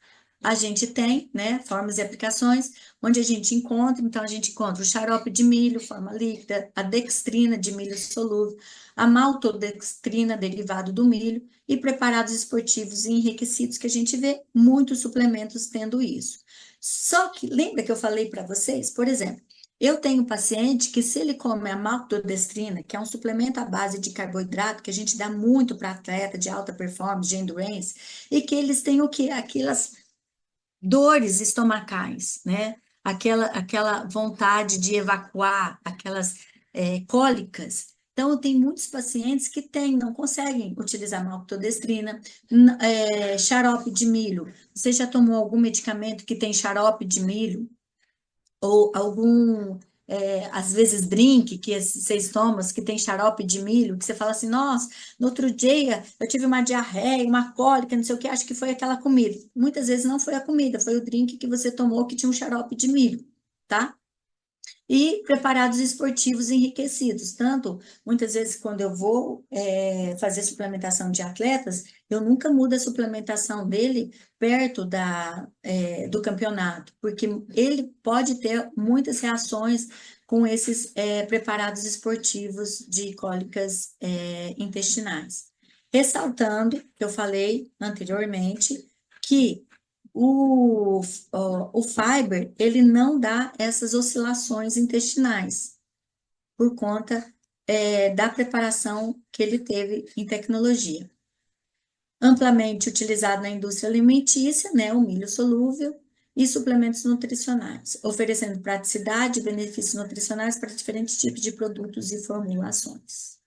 S1: a gente tem, né, formas de aplicações, onde a gente encontra, então a gente encontra o xarope de milho, forma líquida, a dextrina de milho solúvel, a maltodextrina, derivado do milho, e preparados esportivos e enriquecidos, que a gente vê muitos suplementos tendo isso. Só que, lembra que eu falei para vocês, por exemplo, Eu tenho paciente que, se ele come a maltodextrina, que é um suplemento à base de carboidrato, que a gente dá muito para atleta de alta performance, de endurance, e que eles têm o quê? Aquelas dores estomacais, né? Aquela vontade de evacuar, aquelas cólicas. Então, tem muitos pacientes que têm, não conseguem utilizar maltodextrina, xarope de milho. Você já tomou algum medicamento que tem xarope de milho? Ou algum, às vezes, drink que vocês tomam, que tem xarope de milho, que você fala assim, nossa, no outro dia eu tive uma diarreia, uma cólica, não sei o que, acho que foi aquela comida. Muitas vezes não foi a comida, foi o drink que você tomou que tinha um xarope de milho, tá? E preparados esportivos enriquecidos. Tanto, muitas vezes, quando eu vou fazer suplementação de atletas, eu nunca mudo a suplementação dele perto do campeonato, porque ele pode ter muitas reações com esses preparados esportivos de cólicas intestinais. Ressaltando, que eu falei anteriormente, que o fiber, ele não dá essas oscilações intestinais, por conta da preparação que ele teve em tecnologia. Amplamente utilizado na indústria alimentícia, né, o milho solúvel, e suplementos nutricionais, oferecendo praticidade e benefícios nutricionais para diferentes tipos de produtos e formulações.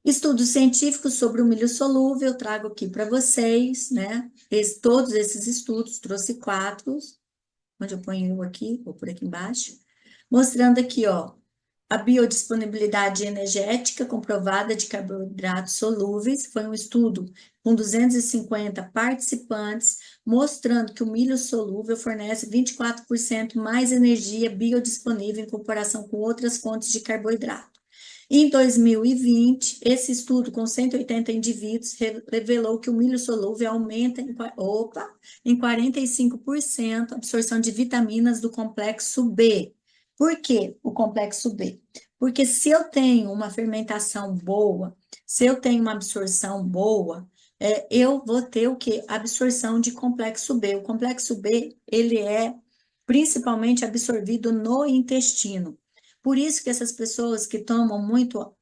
S1: Estudos científicos sobre o milho solúvel, eu trago aqui para vocês, né? Todos esses estudos, trouxe 4, onde eu ponho eu aqui, ou por aqui embaixo, mostrando aqui, ó, a biodisponibilidade energética comprovada de carboidratos solúveis. Foi um estudo com 250 participantes, mostrando que o milho solúvel fornece 24% mais energia biodisponível em comparação com outras fontes de carboidrato. Em 2020, esse estudo com 180 indivíduos revelou que o milho solúvel aumenta em 45% a absorção de vitaminas do complexo B. Por que o complexo B? Porque se eu tenho uma fermentação boa, se eu tenho uma absorção boa, eu vou ter o quê? Absorção de complexo B. O complexo B, ele é principalmente absorvido no intestino. Por isso que essas pessoas que tomam muito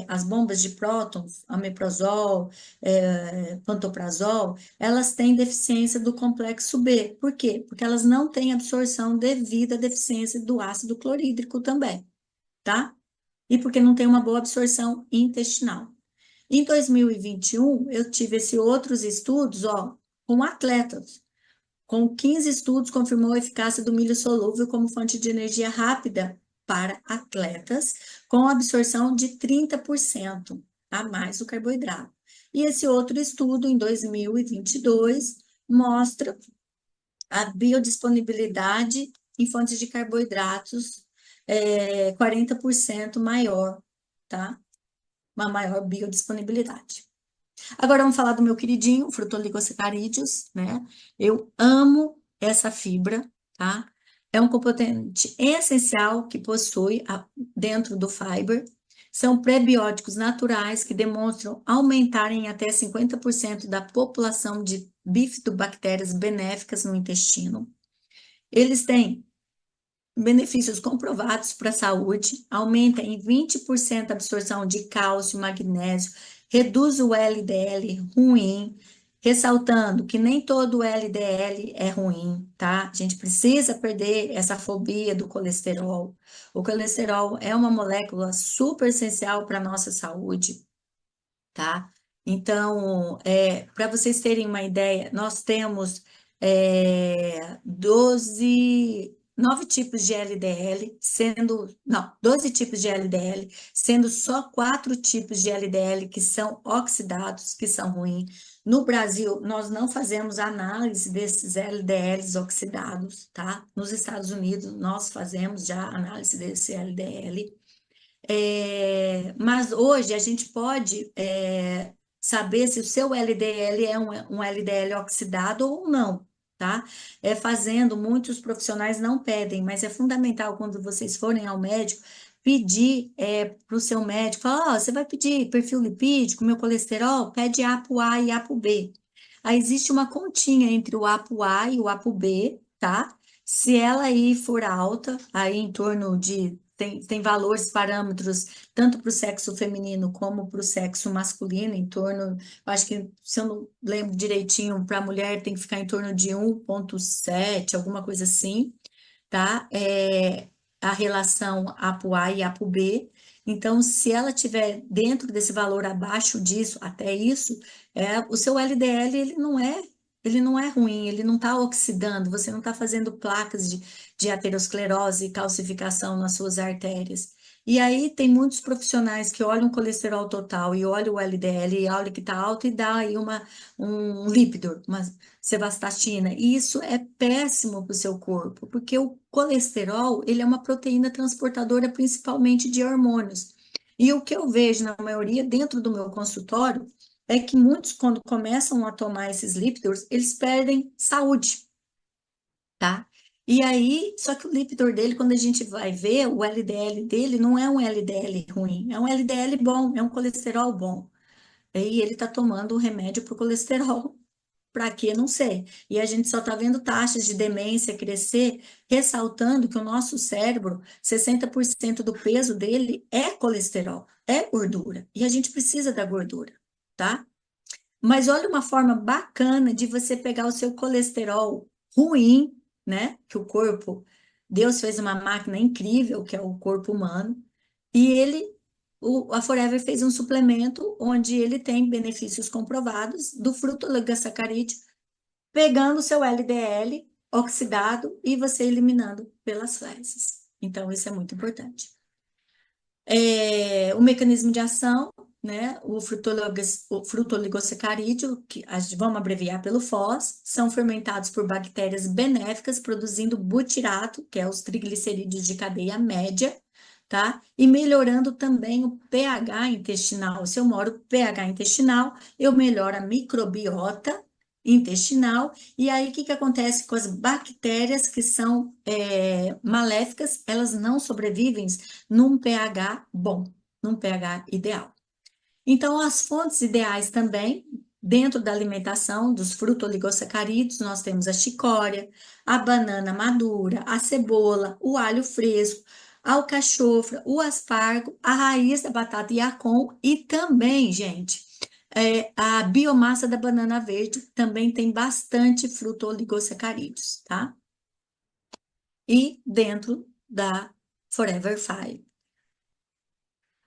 S1: as bombas de prótons, omeprazol, pantoprazol, elas têm deficiência do complexo B. Por quê? Porque elas não têm absorção devido à deficiência do ácido clorídrico também, tá? E porque não tem uma boa absorção intestinal. Em 2021, eu tive esses outros estudos, ó, com atletas. Com 15 estudos, confirmou a eficácia do milho solúvel como fonte de energia rápida para atletas, com absorção de 30% a mais do carboidrato. E esse outro estudo, em 2022, mostra a biodisponibilidade em fontes de carboidratos 40% maior, tá? Uma maior biodisponibilidade. Agora vamos falar do meu queridinho, frutoligosacarídeos, né? Eu amo essa fibra, tá? É um componente essencial que possui dentro do fiber. São prebióticos naturais que demonstram aumentarem até 50% da população de bifidobactérias benéficas no intestino. Eles têm benefícios comprovados para a saúde, aumenta em 20% a absorção de cálcio, magnésio, reduz o LDL ruim, ressaltando que nem todo o LDL é ruim, tá? A gente precisa perder essa fobia do colesterol. O colesterol é uma molécula super essencial para a nossa saúde, tá? Então, para vocês terem uma ideia, nós temos 9 tipos de LDL, não, 12 tipos de LDL, sendo só 4 tipos de LDL que são oxidados, que são ruins. No Brasil, nós não fazemos análise desses LDLs oxidados, tá? Nos Estados Unidos, nós fazemos já análise desse LDL. Mas hoje a gente pode saber se o seu LDL é um LDL oxidado ou não, tá? Fazendo, muitos profissionais não pedem, mas é fundamental quando vocês forem ao médico, pedir para o seu médico, falar, ó, você vai pedir perfil lipídico, meu colesterol, pede ApoA e ApoB. Aí existe uma continha entre o ApoA e o ApoB, tá? Se ela aí for alta, aí em torno de. Tem valores, parâmetros, tanto para o sexo feminino como para o sexo masculino, em torno. Eu acho que, se eu não lembro direitinho, para a mulher tem que ficar em torno de 1,7, alguma coisa assim, tá? A relação ApoA e ApoB. Então, se ela tiver dentro desse valor, abaixo disso, até isso, o seu LDL ele não é ruim, ele não está oxidando, você não está fazendo placas de aterosclerose e calcificação nas suas artérias. E aí tem muitos profissionais que olham o colesterol total e olham o LDL e olham que está alto e dá aí um lípido, uma sevastatina. E isso é péssimo para o seu corpo, porque o colesterol, ele é uma proteína transportadora principalmente de hormônios. E o que eu vejo na maioria dentro do meu consultório é que muitos, quando começam a tomar esses lípidos, eles perdem saúde, tá? E aí, só que o lípido dele, quando a gente vai ver, o LDL dele não é um LDL ruim, é um LDL bom, é um colesterol bom. E ele está tomando o remédio para o colesterol. Para quê? Não sei. E a gente só está vendo taxas de demência crescer, ressaltando que o nosso cérebro, 60% do peso dele é colesterol, é gordura. E a gente precisa da gordura, tá? Mas olha uma forma bacana de você pegar o seu colesterol ruim, né? Que o corpo, Deus fez uma máquina incrível, que é o corpo humano, e a Forever fez um suplemento onde ele tem benefícios comprovados do fruto oligosacarídeo, pegando o seu LDL oxidado e você eliminando pelas fezes. Então, isso é muito importante. O mecanismo de ação, né? O fruto oligosacarídeo, que vamos abreviar pelo FOS, são fermentados por bactérias benéficas, produzindo butirato, que é os triglicerídeos de cadeia média, tá? E melhorando também o pH intestinal. Se eu moro o pH intestinal, eu melhoro a microbiota intestinal. E aí, o que que acontece com as bactérias que são maléficas? Elas não sobrevivem num pH bom, num pH ideal. Então, as fontes ideais também, dentro da alimentação dos fruto-oligosacarídeos, nós temos a chicória, a banana madura, a cebola, o alho fresco, a alcachofra, o aspargo, a raiz da batata yacon e também, gente, a biomassa da banana verde também tem bastante fruto-oligosacarídeos, tá? E dentro da Forever Five.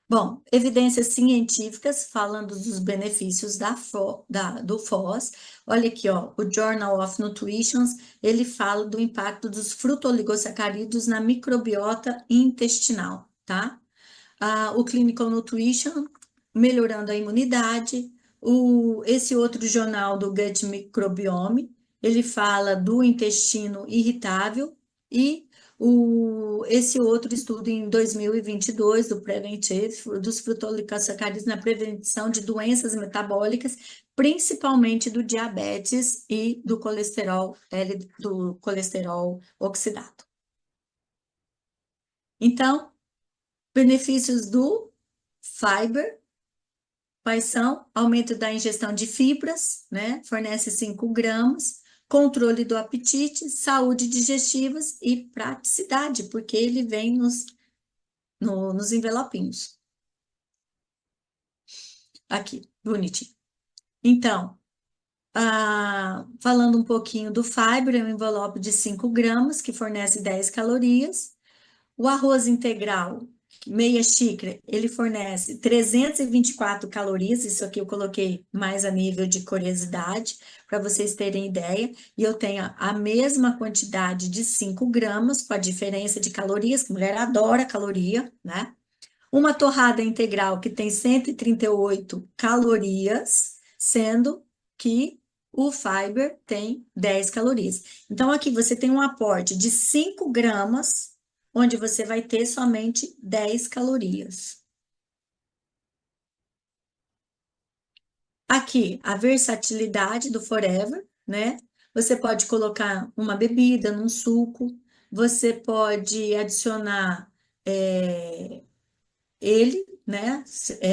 S1: Bom, evidências científicas falando dos benefícios do FOS. Olha aqui, ó, o Journal of Nutrition, ele fala do impacto dos fruto-oligosacarídeos na microbiota intestinal, tá? O Clinical Nutrition, melhorando a imunidade. Esse outro jornal do Gut Microbiome, ele fala do intestino irritável e esse outro estudo em 2022 do Preventive, dos frutoligossacarídeos na prevenção de doenças metabólicas, principalmente do diabetes e do colesterol oxidado. Então, benefícios do fiber, quais são? Aumento da ingestão de fibras, né? Fornece 5 gramas, controle do apetite, saúde digestivas e praticidade, porque ele vem nos envelopinhos. Aqui, bonitinho. Então, falando um pouquinho do fiber, é um envelope de 5 gramas, que fornece 10 calorias. O arroz integral, meia xícara, ele fornece 324 calorias. Isso aqui eu coloquei mais a nível de curiosidade, para vocês terem ideia. E eu tenho a mesma quantidade de 5 gramas, com a diferença de calorias, que mulher adora caloria, né? Uma torrada integral que tem 138 calorias, sendo que o fiber tem 10 calorias. Então, aqui você tem um aporte de 5 gramas, onde você vai ter somente 10 calorias. Aqui, a versatilidade do Forever, né? Você pode colocar uma bebida num suco, você pode adicionar ele, né?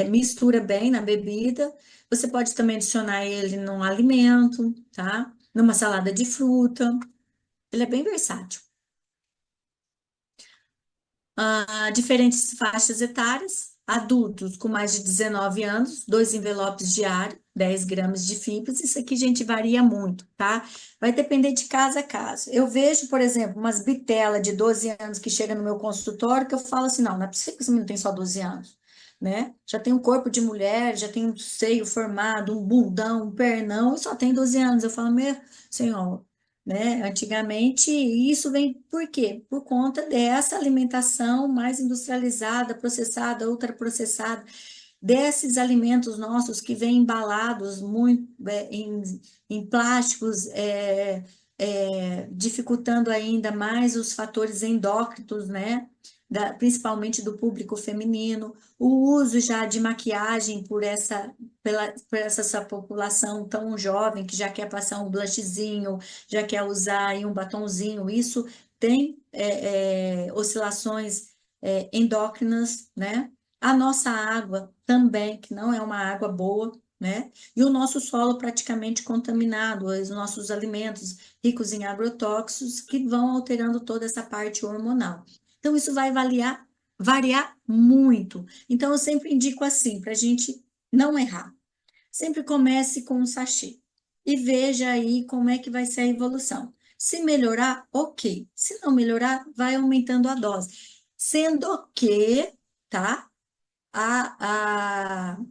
S1: Mistura bem na bebida. Você pode também adicionar ele num alimento, tá? Numa salada de fruta. Ele é bem versátil. diferentes faixas etárias, adultos com mais de 19 anos, 2 envelopes diários, 10 gramas de fibras, isso aqui, gente, varia muito, tá? Vai depender de caso a caso. Eu vejo, por exemplo, umas bitelas de 12 anos que chegam no meu consultório, que eu falo assim, não é possível que esse menino tem só 12 anos, né? Já tem um corpo de mulher, já tem um seio formado, um bundão, um pernão, e só tem 12 anos. Eu falo, meu senhor, né? Antigamente, isso vem por quê? Por conta dessa alimentação mais industrializada, processada, ultraprocessada, desses alimentos nossos que vêm embalados muito em plásticos, dificultando ainda mais os fatores endócrinos, né? Principalmente do público feminino, o uso já de maquiagem por essa população tão jovem que já quer passar um blushzinho, já quer usar aí um batonzinho, isso tem oscilações endócrinas, né? A nossa água também, que não é uma água boa, né? E o nosso solo praticamente contaminado, os nossos alimentos ricos em agrotóxicos que vão alterando toda essa parte hormonal. Então, isso vai variar muito. Então, eu sempre indico assim, para a gente não errar. Sempre comece com um sachê e veja aí como é que vai ser a evolução. Se melhorar, ok. Se não melhorar, vai aumentando a dose. Sendo que, tá? A, a,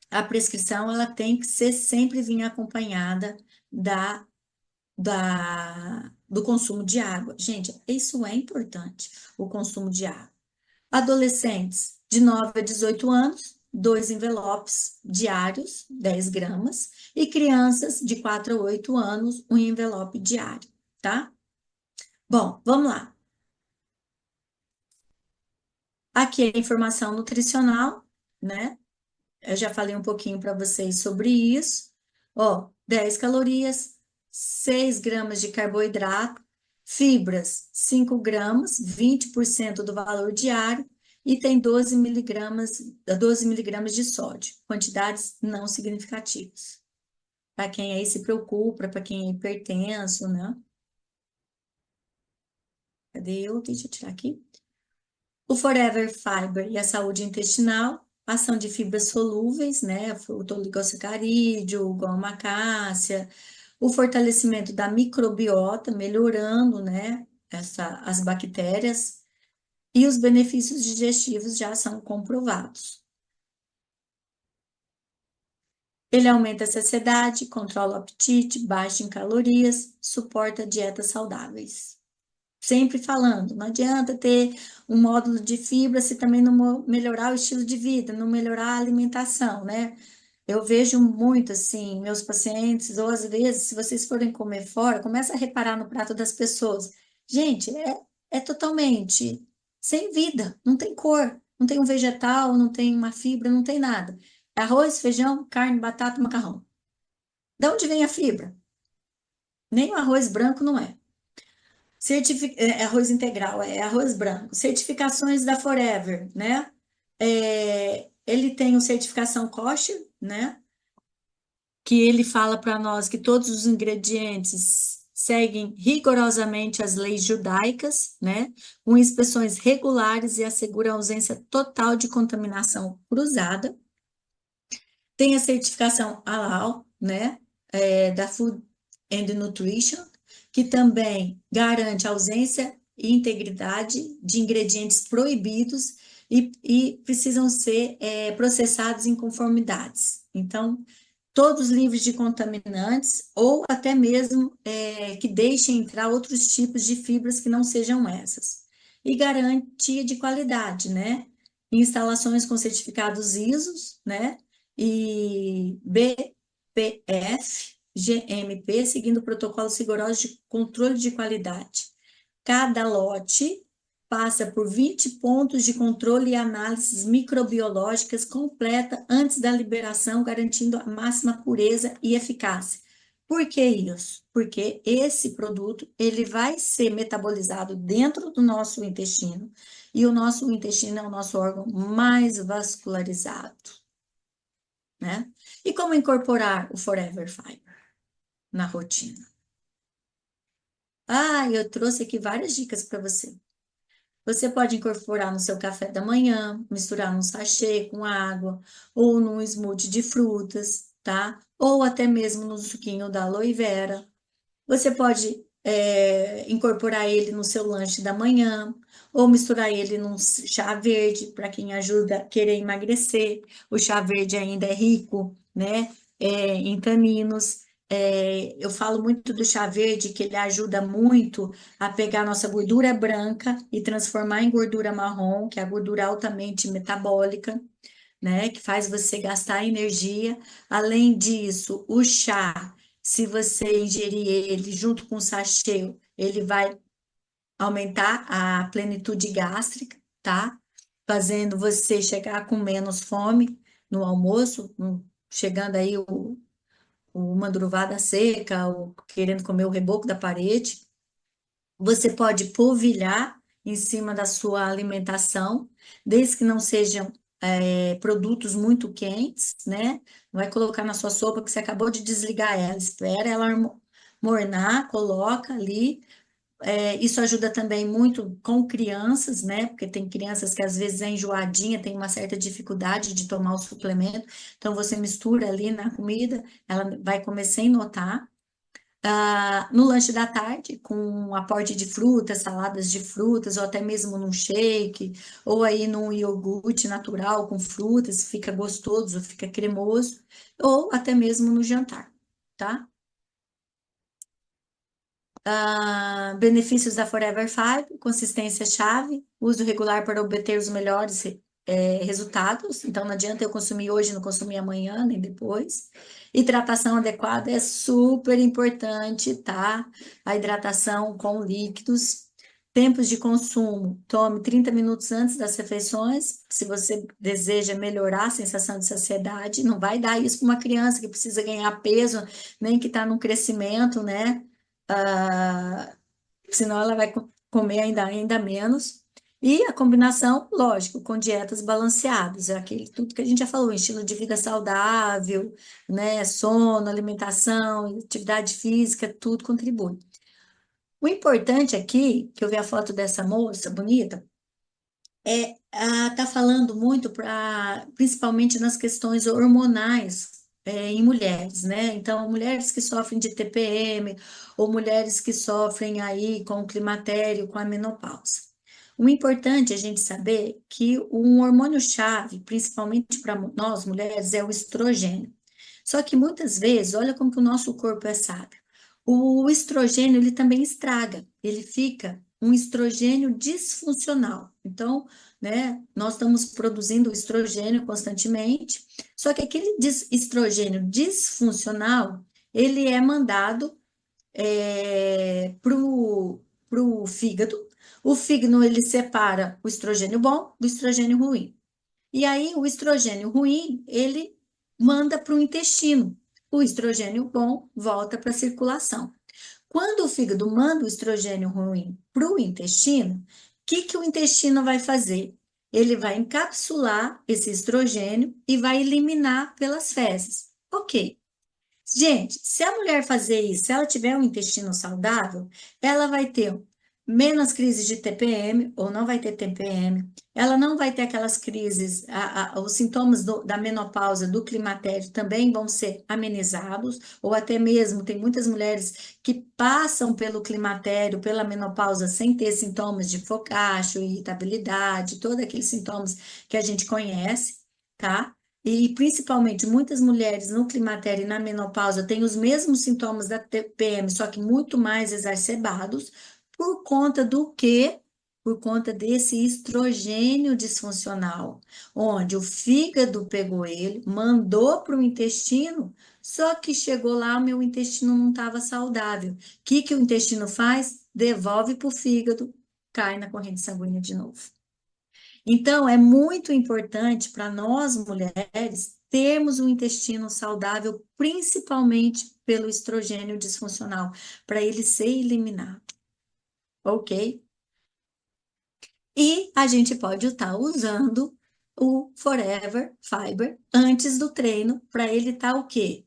S1: a prescrição, ela tem que ser sempre vir acompanhada do consumo de água. Gente, isso é importante, o consumo de água. Adolescentes de 9 a 18 anos, 2 envelopes diários, 10 gramas, e crianças de 4 a 8 anos, um envelope diário, tá? Bom, vamos lá. Aqui é a informação nutricional, né? Eu já falei um pouquinho para vocês sobre isso. Ó, 10 calorias, 6 gramas de carboidrato, fibras, 5 gramas, 20% do valor diário, e tem 12 miligramas de sódio, quantidades não significativas. Para quem aí se preocupa, para quem é hipertenso, né? Cadê eu? Deixa eu tirar aqui. O Forever Fiber e a saúde intestinal, ação de fibras solúveis, né? O oligosacarídeo, goma-cássia, o fortalecimento da microbiota, melhorando, né? As bactérias, e os benefícios digestivos já são comprovados. Ele aumenta a saciedade, controla o apetite, baixa em calorias, suporta dietas saudáveis. Sempre falando, não adianta ter um módulo de fibra se também não melhorar o estilo de vida, não melhorar a alimentação, né? Eu vejo muito assim, meus pacientes, ou às vezes, se vocês forem comer fora, começa a reparar no prato das pessoas. Gente, é totalmente sem vida, não tem cor, não tem um vegetal, não tem uma fibra, não tem nada. É arroz, feijão, carne, batata, macarrão. De onde vem a fibra? Nem o arroz branco não é. É arroz integral, é arroz branco. Certificações da Forever, né? Ele tem o certificação kosher, né? Que ele fala para nós que todos os ingredientes seguem rigorosamente as leis judaicas, né? Com inspeções regulares e assegura a ausência total de contaminação cruzada. Tem a certificação halal, né? Da Food and Nutrition, que também garante a ausência e integridade de ingredientes proibidos e precisam ser processados em conformidades. Então, todos livres de contaminantes ou até mesmo que deixem entrar outros tipos de fibras que não sejam essas. E garantia de qualidade, né? Instalações com certificados ISO, né? E BPF, GMP, seguindo protocolos rigorosos de controle de qualidade. Cada lote passa por 20 pontos de controle e análises microbiológicas completa antes da liberação, garantindo a máxima pureza e eficácia. Por que isso? Porque esse produto ele vai ser metabolizado dentro do nosso intestino e o nosso intestino é o nosso órgão mais vascularizado, né? E como incorporar o Forever Fiber na rotina? Ah, eu trouxe aqui várias dicas para você. Você pode incorporar no seu café da manhã, misturar num sachê com água, ou num smoothie de frutas, tá? Ou até mesmo no suquinho da aloe vera. Você pode incorporar ele no seu lanche da manhã, ou misturar ele num chá verde, para quem ajuda a querer emagrecer. O chá verde ainda é rico, né, em taninos. Eu falo muito do chá verde, que ele ajuda muito a pegar a nossa gordura branca e transformar em gordura marrom, que é a gordura altamente metabólica, né, que faz você gastar energia. Além disso, o chá, se você ingerir ele junto com o sachê, ele vai aumentar a plenitude gástrica, tá? Fazendo você chegar com menos fome no almoço, chegando aí uma manduruvada seca, ou querendo comer o reboco da parede. Você pode polvilhar em cima da sua alimentação, desde que não sejam produtos muito quentes, né? Vai colocar na sua sopa que você acabou de desligar ela, espera ela mornar, coloca ali. Isso ajuda também muito com crianças, né? Porque tem crianças que às vezes é enjoadinha, tem uma certa dificuldade de tomar o suplemento. Então você mistura ali na comida, ela vai comer sem notar. No lanche da tarde, com um aporte de frutas, saladas de frutas, ou até mesmo num shake, ou aí num iogurte natural com frutas, fica gostoso, fica cremoso, ou até mesmo no jantar, tá? Benefícios da Forever Five, consistência chave, uso regular para obter os melhores resultados. Então, não adianta eu consumir hoje, não consumir amanhã, nem depois. Hidratação adequada é super importante, tá? A hidratação com líquidos. Tempos de consumo, tome 30 minutos antes das refeições, se você deseja melhorar a sensação de saciedade. Não vai dar isso para uma criança que precisa ganhar peso, nem que está no crescimento, né? ah, Senão ela vai comer ainda menos. E a combinação, lógico, com dietas balanceadas, é aquele tudo que a gente já falou, estilo de vida saudável, né, sono, alimentação, atividade física, tudo contribui. O importante aqui, que eu vi a foto dessa moça bonita, tá falando muito principalmente nas questões hormonais em mulheres, né? Então, mulheres que sofrem de TPM ou mulheres que sofrem aí com o climatério, com a menopausa. O importante é a gente saber que um hormônio-chave, principalmente para nós mulheres, é o estrogênio. Só que muitas vezes, olha como que o nosso corpo é sábio. O estrogênio, ele também estraga, ele fica um estrogênio disfuncional. Então, né? Nós estamos produzindo estrogênio constantemente, só que aquele estrogênio disfuncional, ele é mandado para o fígado. O fígado, ele separa o estrogênio bom do estrogênio ruim. E aí, o estrogênio ruim, ele manda para o intestino. O estrogênio bom volta para a circulação. Quando o fígado manda o estrogênio ruim para o intestino, o que o intestino vai fazer? Ele vai encapsular esse estrogênio e vai eliminar pelas fezes. Ok. Gente, se a mulher fazer isso, se ela tiver um intestino saudável, ela vai ter menos crises de TPM, ou não vai ter TPM, ela não vai ter aquelas crises, os sintomas da menopausa, do climatério também vão ser amenizados, ou até mesmo tem muitas mulheres que passam pelo climatério, pela menopausa, sem ter sintomas de focacho, irritabilidade, todos aqueles sintomas que a gente conhece, tá? E principalmente muitas mulheres no climatério e na menopausa têm os mesmos sintomas da TPM, só que muito mais exacerbados, por conta do quê? Por conta desse estrogênio disfuncional, onde o fígado pegou ele, mandou para o intestino, só que chegou lá, o meu intestino não estava saudável. O que o intestino faz? Devolve para o fígado, cai na corrente sanguínea de novo. Então, é muito importante para nós mulheres termos um intestino saudável, principalmente pelo estrogênio disfuncional, para ele ser eliminado, ok? E a gente pode estar usando o Forever Fiber antes do treino, para ele estar o quê?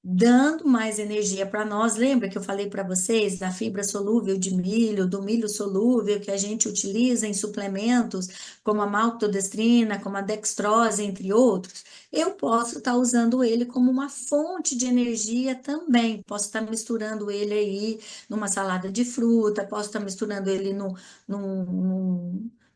S1: dando mais energia para nós. Lembra que eu falei para vocês da fibra solúvel de milho, do milho solúvel que a gente utiliza em suplementos, como a maltodextrina, como a dextrose, entre outros? Eu posso estar usando ele como uma fonte de energia também. Posso estar misturando ele aí numa salada de fruta, posso estar misturando ele no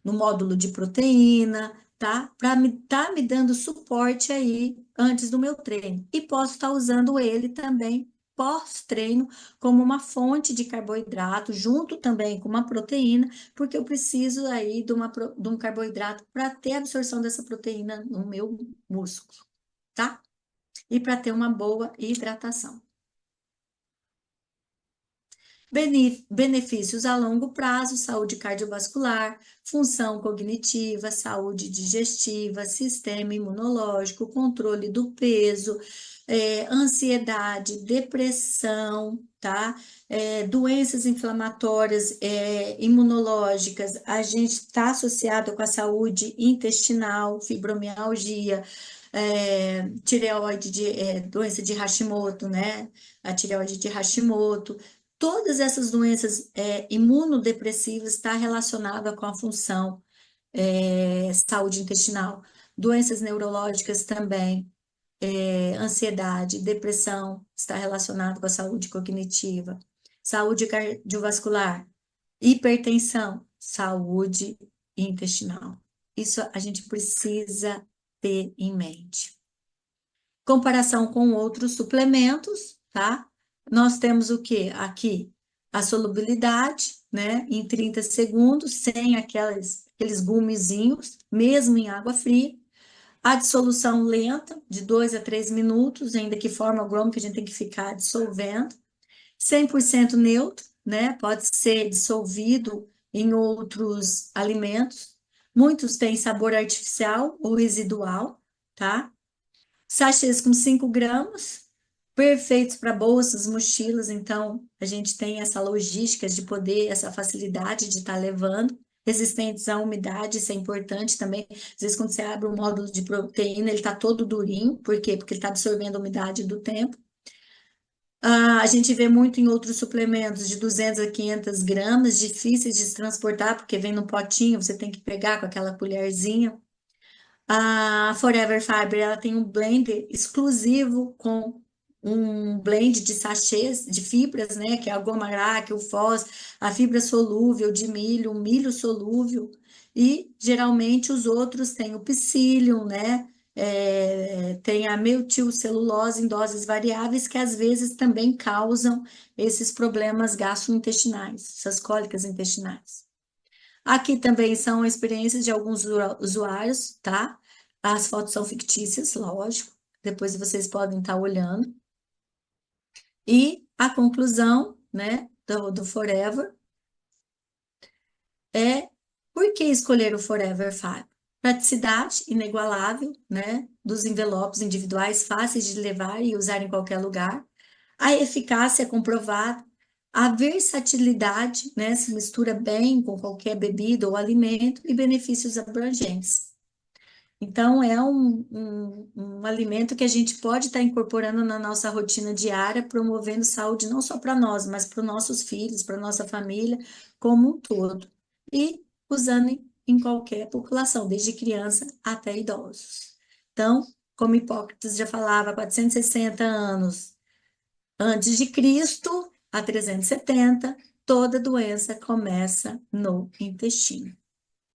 S1: módulo de proteína, tá? Para me dando suporte aí antes do meu treino. E posso estar usando ele também pós-treino como uma fonte de carboidrato, junto também com uma proteína, porque eu preciso aí de um carboidrato para ter a absorção dessa proteína no meu músculo, tá? E para ter uma boa hidratação. Benefícios a longo prazo, saúde cardiovascular, função cognitiva, saúde digestiva, sistema imunológico, controle do peso, ansiedade, depressão, tá? Doenças inflamatórias, imunológicas, a gente está associado com a saúde intestinal, fibromialgia, tireoide, doença de Hashimoto, né? A tireoide de Hashimoto. Todas essas doenças imunodepressivas estão relacionadas com a função saúde intestinal. Doenças neurológicas também, ansiedade, depressão está relacionado com a saúde cognitiva. Saúde cardiovascular, hipertensão, saúde intestinal. Isso a gente precisa ter em mente. Comparação com outros suplementos, tá? Nós temos o que aqui? A solubilidade, né? Em 30 segundos, sem aqueles gumezinhos, mesmo em água fria. A dissolução lenta, de 2 a 3 minutos, ainda que forma alguma que a gente tem que ficar dissolvendo. 100% neutro, né? Pode ser dissolvido em outros alimentos. Muitos têm sabor artificial ou residual, tá? Sachês com 5 gramas, perfeitos para bolsas, mochilas, então a gente tem essa logística de poder, essa facilidade de estar levando, resistentes à umidade, isso é importante também. Às vezes, quando você abre o módulo de proteína, ele está todo durinho, por quê? Porque ele está absorvendo a umidade do tempo. A gente vê muito em outros suplementos de 200 a 500 gramas, difíceis de se transportar, porque vem no potinho, você tem que pegar com aquela colherzinha. A Forever Fiber, ela tem um blend exclusivo com um blend de sachês, de fibras, né, que é a goma araque, o fós, a fibra solúvel de milho, o milho solúvel, e geralmente os outros têm o psyllium, né, tem a metilcelulose em doses variáveis, que às vezes também causam esses problemas gastrointestinais, essas cólicas intestinais. Aqui também são experiências de alguns usuários, tá? As fotos são fictícias, lógico. Depois vocês podem estar olhando. E a conclusão, né, do Forever é por que escolher o Forever 5? Praticidade inigualável, né, dos envelopes individuais fáceis de levar e usar em qualquer lugar. A eficácia comprovada, a versatilidade, né, se mistura bem com qualquer bebida ou alimento e benefícios abrangentes. Então, é um alimento que a gente pode estar incorporando na nossa rotina diária, promovendo saúde não só para nós, mas para os nossos filhos, para a nossa família como um todo. E usando em qualquer população, desde criança até idosos. Então, como Hipócrates já falava, 460 anos antes de Cristo, a 370, toda doença começa no intestino.